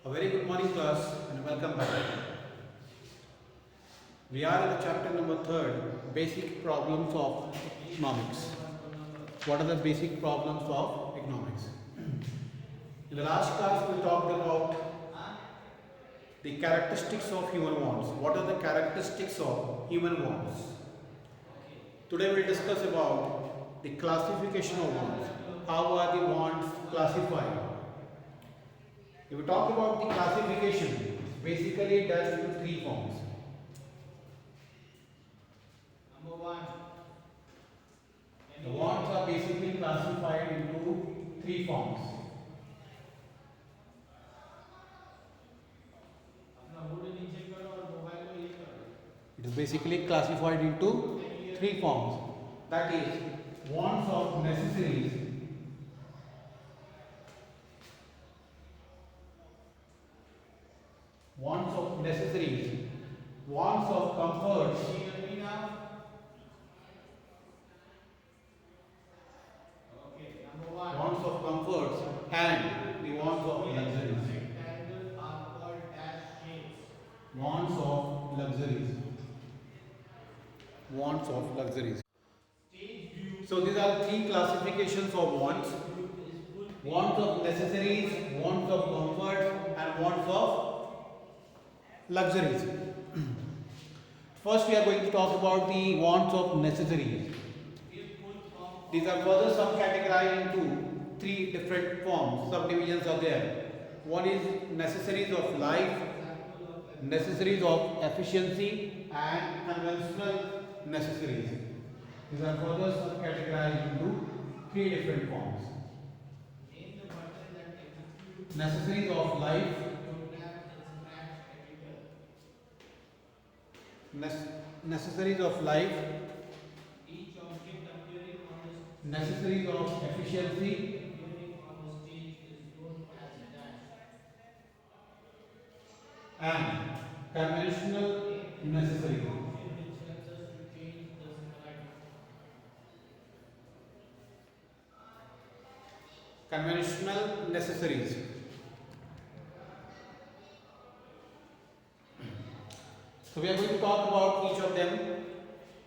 A very good morning class and welcome back. We are in the chapter number 3rd, basic problems of economics. What are the basic problems of economics? In the last class we talked about the characteristics of human wants. What are the characteristics of human wants? Today we will discuss about the classification of wants. How are the wants classified? If we talk about the classification, basically it does into 3 forms. Number 1, the wants are basically classified into 3 forms. It is basically classified into 3 forms. That is, wants of necessaries, wants of necessaries, wants of comforts, wants of comforts, and the wants of luxuries. Wants of luxuries. Wants of luxuries. So these are 3 classifications of wants. Wants of necessaries, wants of comforts, and wants of luxuries. First we are going to talk about the wants of necessaries. These are further subcategorized into 3 different forms, subdivisions are there. One is necessaries of life, necessaries of efficiency, and conventional necessaries. These are further subcategorized into 3 different forms. Necessaries of life, necessaries of life, necessaries of efficiency, and conventional necessaries. Conventional necessaries. So we are going to talk about each of them.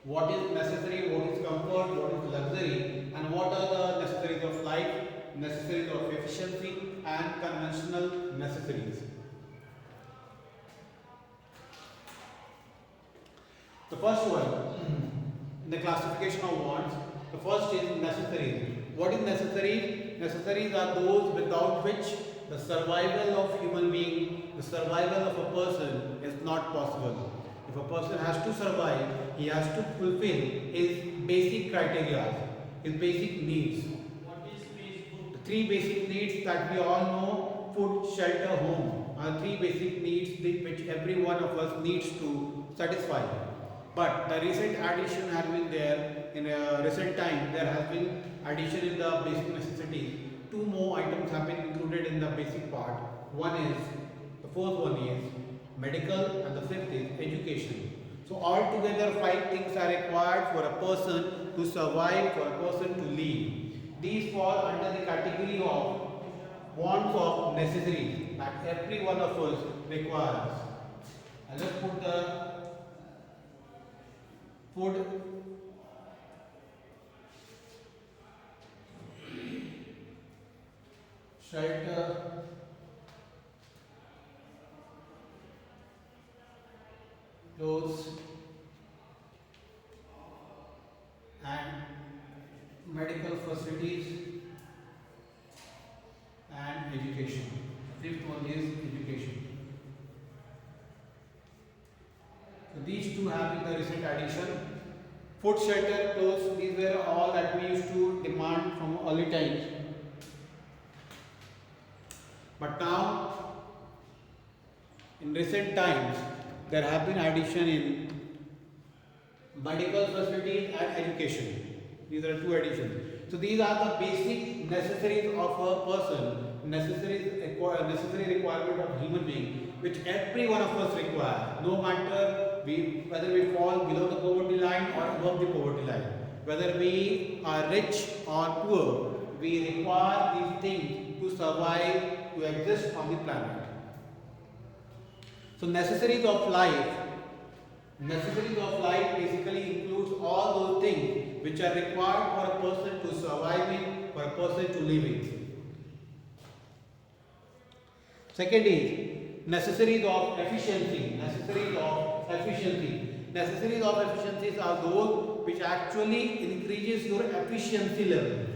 What is necessary, what is comfort, what is luxury, and what are the necessaries of life, necessaries of efficiency, and conventional necessaries. The first one, in the classification of wants, the first is necessaries. What is necessary? Necessaries are those without which the survival of human being, the survival of a person is not possible. If a person has to survive, he has to fulfill his basic criteria, his basic needs. What is basic? The 3 basic needs that we all know, food, shelter, home, are 3 basic needs which every one of us needs to satisfy. But the recent addition has been there in a recent time. There has been addition in the basic necessities. 2 more items have been included in the basic part. One is, the fourth one is medical, and the 5th is education. So altogether 5 things are required for a person to survive, for a person to live. These fall under the category of wants of necessities that every one of us requires. And let's put the food, shelter, clothes, and medical facilities, and education. The 5th one is education. So these 2 have been the recent addition. Food, shelter, clothes, these were all that we used to demand from early times. But now, in recent times, there have been addition in medical facilities and education. These are 2 additions. So these are the basic necessities of a person, necessary requirement of human being, which every one of us require, no matter whether we fall below the poverty line or above the poverty line, whether we are rich or poor, we require these things to survive, to exist on the planet. So necessities of life basically includes all those things which are required for a person to survive in, for a person to live in. Second is necessities of efficiency. Necessities of efficiencies are those which actually increases your efficiency level.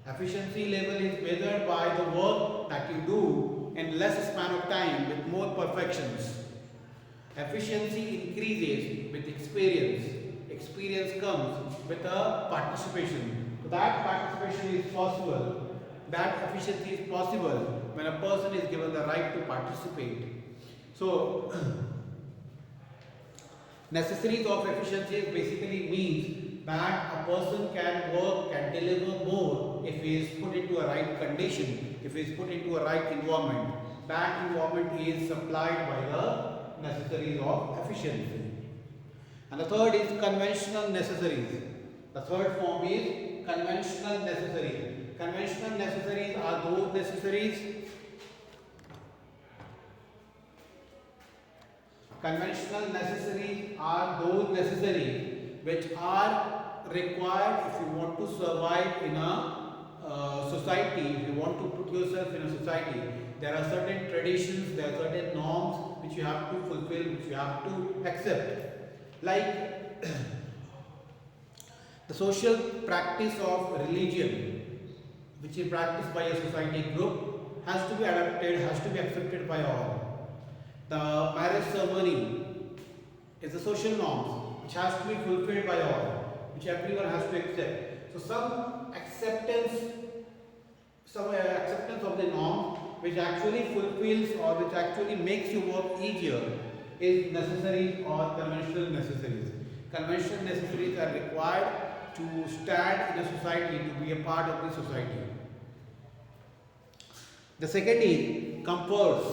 Efficiency level is measured by the work that you do in less span of time with more perfections. Efficiency increases with experience. Experience comes with a participation. So that participation is possible. That efficiency is possible when a person is given the right to participate. So necessities of efficiency basically means that a person can work, can deliver more if he is put into a right condition, if he is put into a right environment. That environment is supplied by the necessities of efficiency. And the third is conventional necessaries. The third form is conventional necessaries. Conventional necessaries are those necessaries. Conventional necessaries are those necessaries which are required if you want to survive in a society, if you want to put yourself in a society. There are certain traditions, there are certain norms which you have to fulfill, which you have to accept. Like the social practice of religion, which is practiced by a society group, has to be adapted, has to be accepted by all. The marriage ceremony is a social norm which has to be fulfilled by all, which everyone has to accept. So some acceptance of the norm which actually fulfills or which actually makes your work easier is necessary or conventional necessaries. Conventional necessaries are required to stand in a society, to be a part of the society. The second is comforts.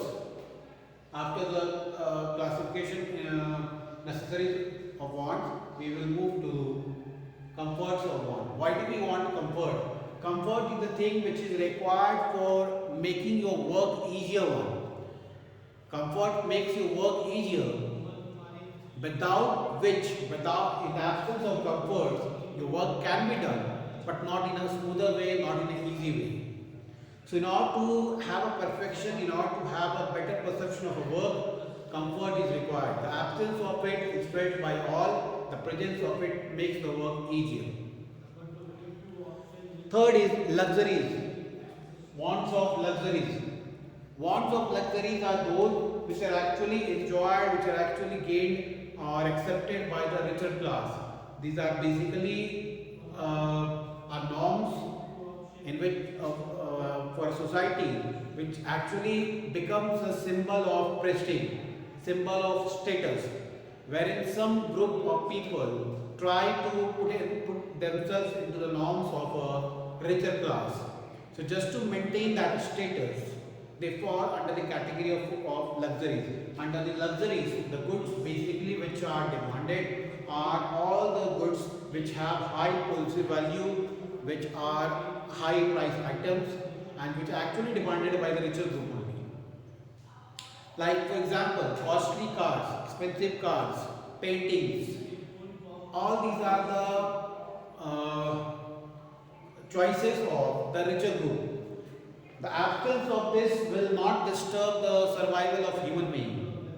After the classification necessaries of wants, we will move to comforts of want. Why do we want comfort? Comfort is the thing which is required for making your work easier one. Comfort makes your work easier, without which, in the absence of comfort, your work can be done, but not in a smoother way, not in an easy way. So in order to have a perfection, in order to have a better perception of a work, comfort is required. The absence of it is felt by all, the presence of it makes the work easier. Third is luxuries. Wants of luxuries. Wants of luxuries are those which are actually enjoyed, which are actually gained or accepted by the richer class. These are basically are norms in which for a society which actually becomes a symbol of prestige, symbol of status, wherein some group of people try to put themselves into the norms of a richer class. So just to maintain that status, they fall under the category of luxuries. Under the luxuries, the goods basically which are demanded are all the goods which have high policy value, which are high price items, and which are actually demanded by the richer group only. Like for example, costly cars, expensive cars, paintings. All these are the choices of the richer group. The absence of this will not disturb the survival of human being,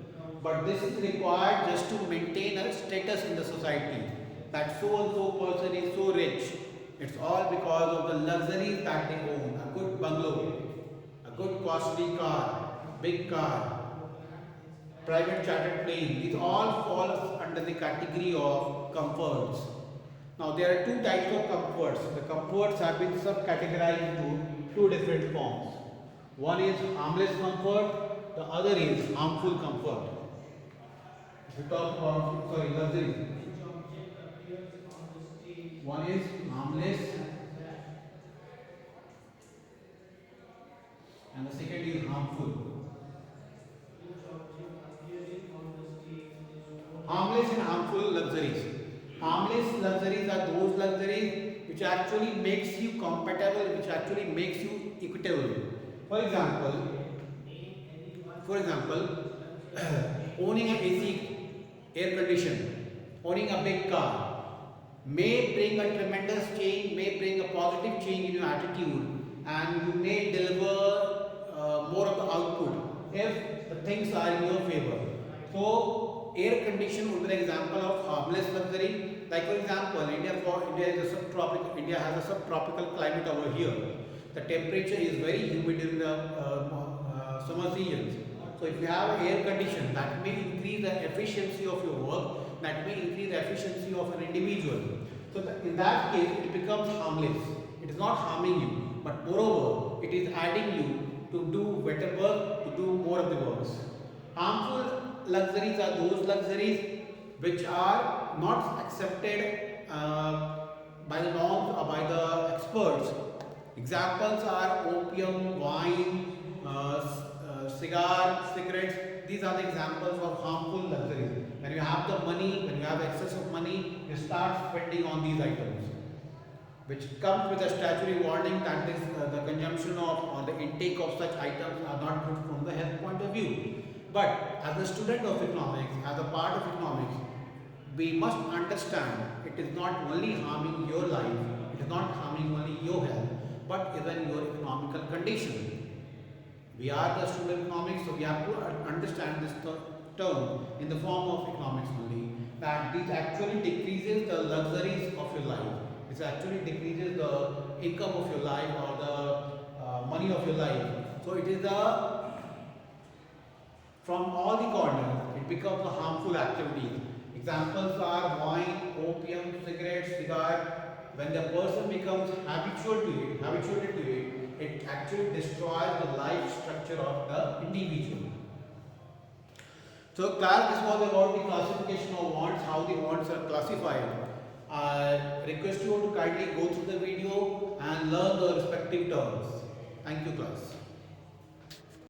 but this is required just to maintain a status in the society, that so and so person is so rich. It's all because of the luxuries that they own. A good bungalow, a good costly car, big car, private chartered plane. These all fall under the category of comforts. Now there are two types of comforts. The comforts have been subcategorized into two different forms. One is harmless comfort, the other is harmful comfort. If we talk about luxury, one is harmless and the second is harmful. Harmless and harmful luxuries. Harmless luxuries are those luxuries which actually makes you compatible, which actually makes you equitable. For example, owning an AC air condition, owning a big car may bring a tremendous change, may bring a positive change in your attitude, and you may deliver more of the output if the things are in your favor. So, air condition would be an example of harmless luxury. Like for example, India has a subtropical climate over here. The temperature is very humid during the summer seasons. So if you have air condition, that may increase the efficiency of your work, that may increase the efficiency of an individual. So in that case, it becomes harmless. It is not harming you, but moreover, it is adding you to do better work, to do more of the works. Harmful luxuries are those luxuries which are not accepted by the norms or by the experts. Examples are opium, wine, cigarettes. These are the examples of harmful luxuries. When you have the money, when you have excess of money, you start spending on these items, which comes with a statutory warning that this, the consumption of or the intake of such items are not good from the health point of view. But as a student of economics, as a part of economics, we must understand it is not only harming your life, it is not harming only your health, but even your economical condition. We are the student of economics, so we have to understand this term in the form of economics only, that this actually decreases the luxuries of your life. This actually decreases the income of your life or the money of your life. So it is from all the corners, it becomes a harmful activity. Examples are wine, opium, cigarettes, cigar. When the person becomes habituated to it, it actually destroys the life structure of the individual. So class, this was about the classification of wants, how the wants are classified. I request you to kindly go through the video and learn the respective terms. Thank you, class.